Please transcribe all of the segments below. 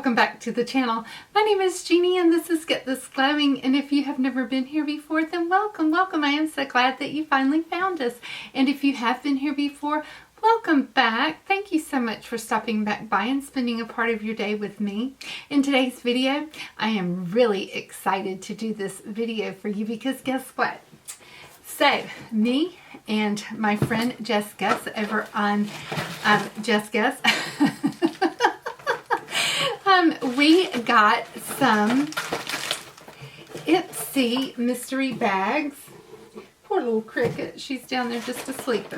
welcome back to the channel. My name is Jeannie and this is Get This Glowing, and if you have never been here before, then welcome. I am so glad that you finally found us, and if you have been here before, welcome back. Thank you so much for stopping back by and spending a part of your day with me. In today's video, I am really excited to do this video for you because guess what? So, me and my friend Jess Gus over on Jess Gus, we got some IPSY mystery bags. Poor little cricket, she's down there just asleep.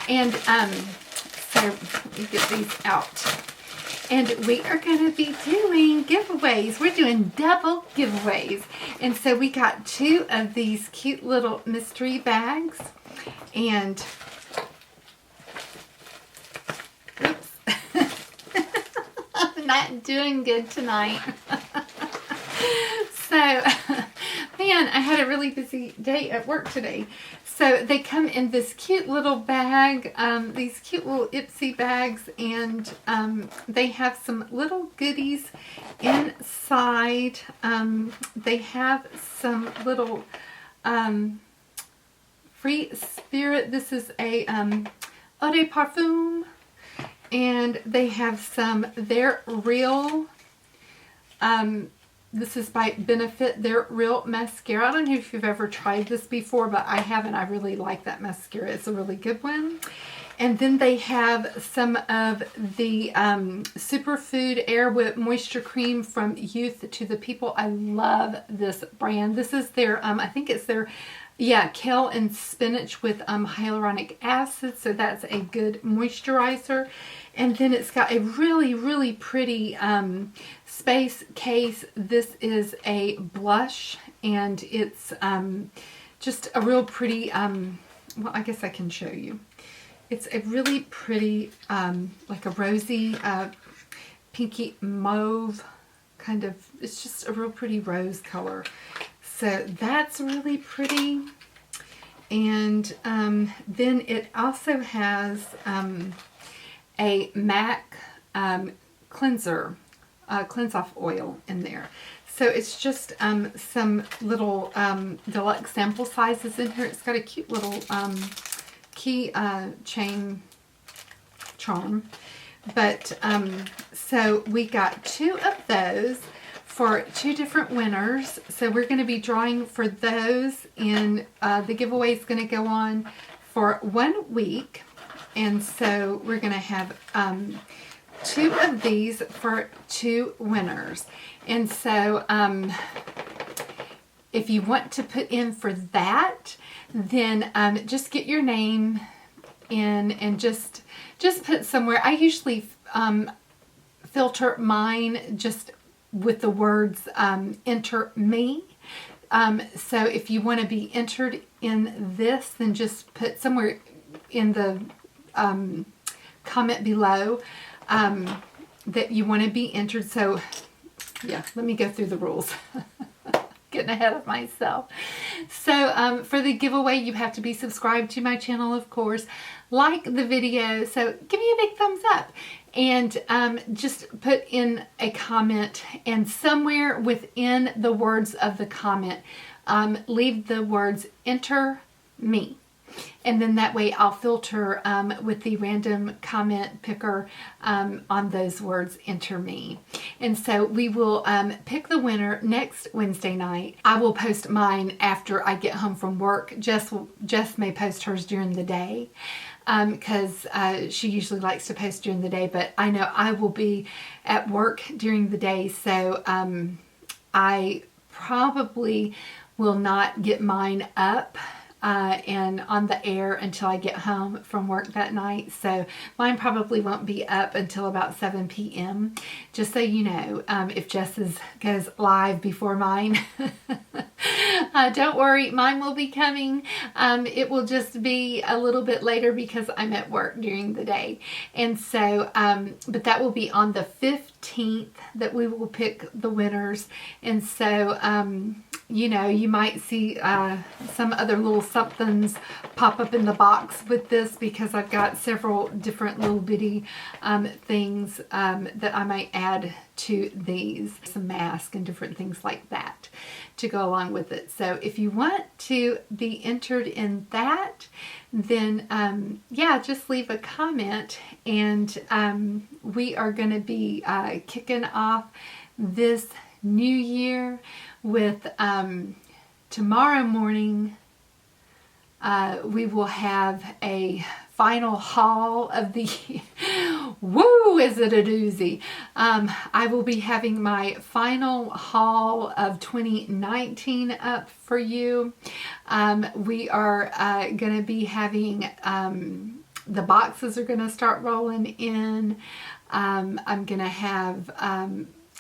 And so let me get these out. And we are going to be doing giveaways. We're doing double giveaways. And so we got 2 of these cute little mystery bags. And oops. I'm not doing good tonight. So, man, I had a really busy day at work today. So they come in this cute little bag, these cute little IPSY bags, and they have some little goodies inside. They have some little free spirit. This is a eau de parfum, and they have some They're Real. This is by Benefit, They're Real mascara. I don't know if you've ever tried this before, but I haven't. I really like that mascara. It's a really good one. And then they have some of the Superfood Air Whip Moisture Cream from Youth to the People. I love this brand. This is their, I think it's their, yeah, kale and spinach with hyaluronic acid. So that's a good moisturizer. And then it's got a really, really pretty space case. This is a blush, and it's just a real pretty, well, I guess I can show you. It's a really pretty, like a rosy, pinky mauve kind of, it's just a real pretty rose color. So that's really pretty. And then it also has a MAC cleanser, cleanse off oil in there. So it's just some little deluxe sample sizes in here. It's got a cute little key chain charm. But so we got 2 of those for 2 different winners. So we're going to be drawing for those, and the giveaway is going to go on for 1 week. And so we're going to have 2 of these for 2 winners. And so if you want to put in for that, then just get your name in and just put somewhere. I usually filter mine just with the words enter me. So if you want to be entered in this, then just put somewhere in the comment below that you want to be entered. So yeah, let me go through the rules. Getting ahead of myself. So for the giveaway, you have to be subscribed to my channel, of course, like the video, so give me a big thumbs up, and just put in a comment, and somewhere within the words of the comment leave the words enter me. And then that way I'll filter with the random comment picker on those words, enter me. And so we will pick the winner next Wednesday night. I will post mine after I get home from work. Jess may post hers during the day because she usually likes to post during the day, but I know I will be at work during the day, so I probably will not get mine up and on the air until I get home from work that night. So mine probably won't be up until about 7 p.m. Just so you know, if Jess's goes live before mine, don't worry, mine will be coming. It will just be a little bit later because I'm at work during the day. And so, but that will be on the 15th that we will pick the winners. And so, you know, you might see some other little somethings pop up in the box with this because I've got several different little bitty things that I might add to these, some masks and different things like that to go along with it. So if you want to be entered in that, then yeah, just leave a comment, and we are going to be kicking off this new year with tomorrow morning. We will have a final haul of the woo, is it a doozy. I will be having my final haul of 2019 up for you. We are going to be having the boxes are going to start rolling in. I'm going to have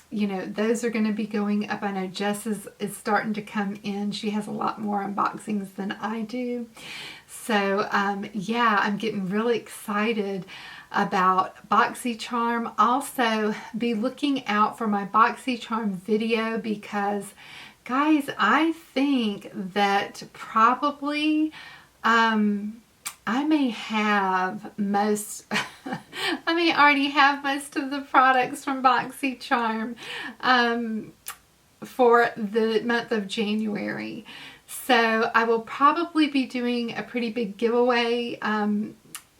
you know, those are going to be going up. I know Jess is starting to come in. She has a lot more unboxings than I do. So, yeah, I'm getting really excited about BoxyCharm. Also, be looking out for my BoxyCharm video because, guys, I think that probably I may have most, I may already have most of the products from BoxyCharm for the month of January. So I will probably be doing a pretty big giveaway from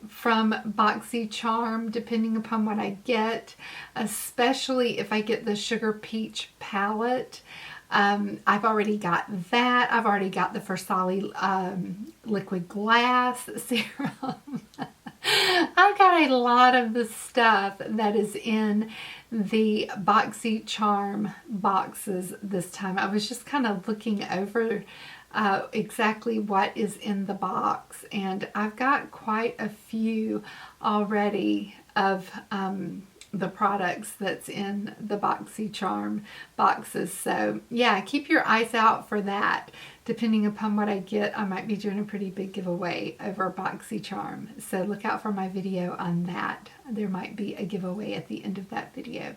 BoxyCharm depending upon what I get, especially if I get the Sugar Peach palette. I've already got that. I've already got the Versali liquid glass serum. I've got a lot of the stuff that is in the BoxyCharm boxes this time. I was just kind of looking over exactly what is in the box, and I've got quite a few already of the products that's in the BoxyCharm boxes. So yeah, keep your eyes out for that. Depending upon what I get, I might be doing a pretty big giveaway over BoxyCharm. So look out for my video on that. There might be a giveaway at the end of that video.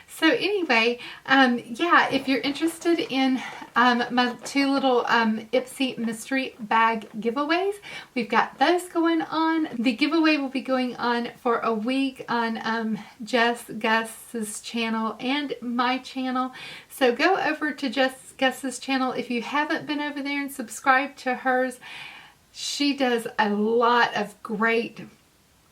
So anyway, yeah, if you're interested in my two little IPSY mystery bag giveaways, we've got those going on. The giveaway will be going on for a week on Jess Gus's channel and my channel. So go over to Jess Gus's channel if you haven't been over there and subscribe to hers. She does a lot of great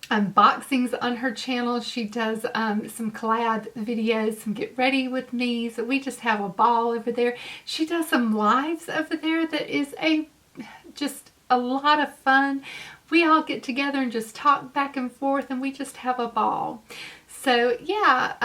unboxings on her channel. She does some collab videos, some get ready with me. So we just have a ball over there. She does some lives over there that is just a lot of fun. We all get together and just talk back and forth, and we just have a ball. So yeah,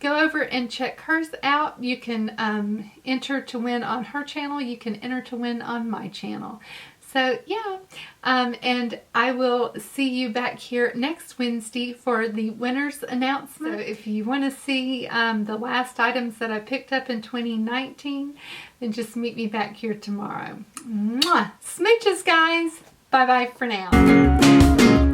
go over and check hers out. You can enter to win on her channel. You can enter to win on my channel. So yeah, and I will see you back here next Wednesday for the winners announcement. So if you want to see the last items that I picked up in 2019, then just meet me back here tomorrow. Mwah! Smooches, guys! Bye-bye for now.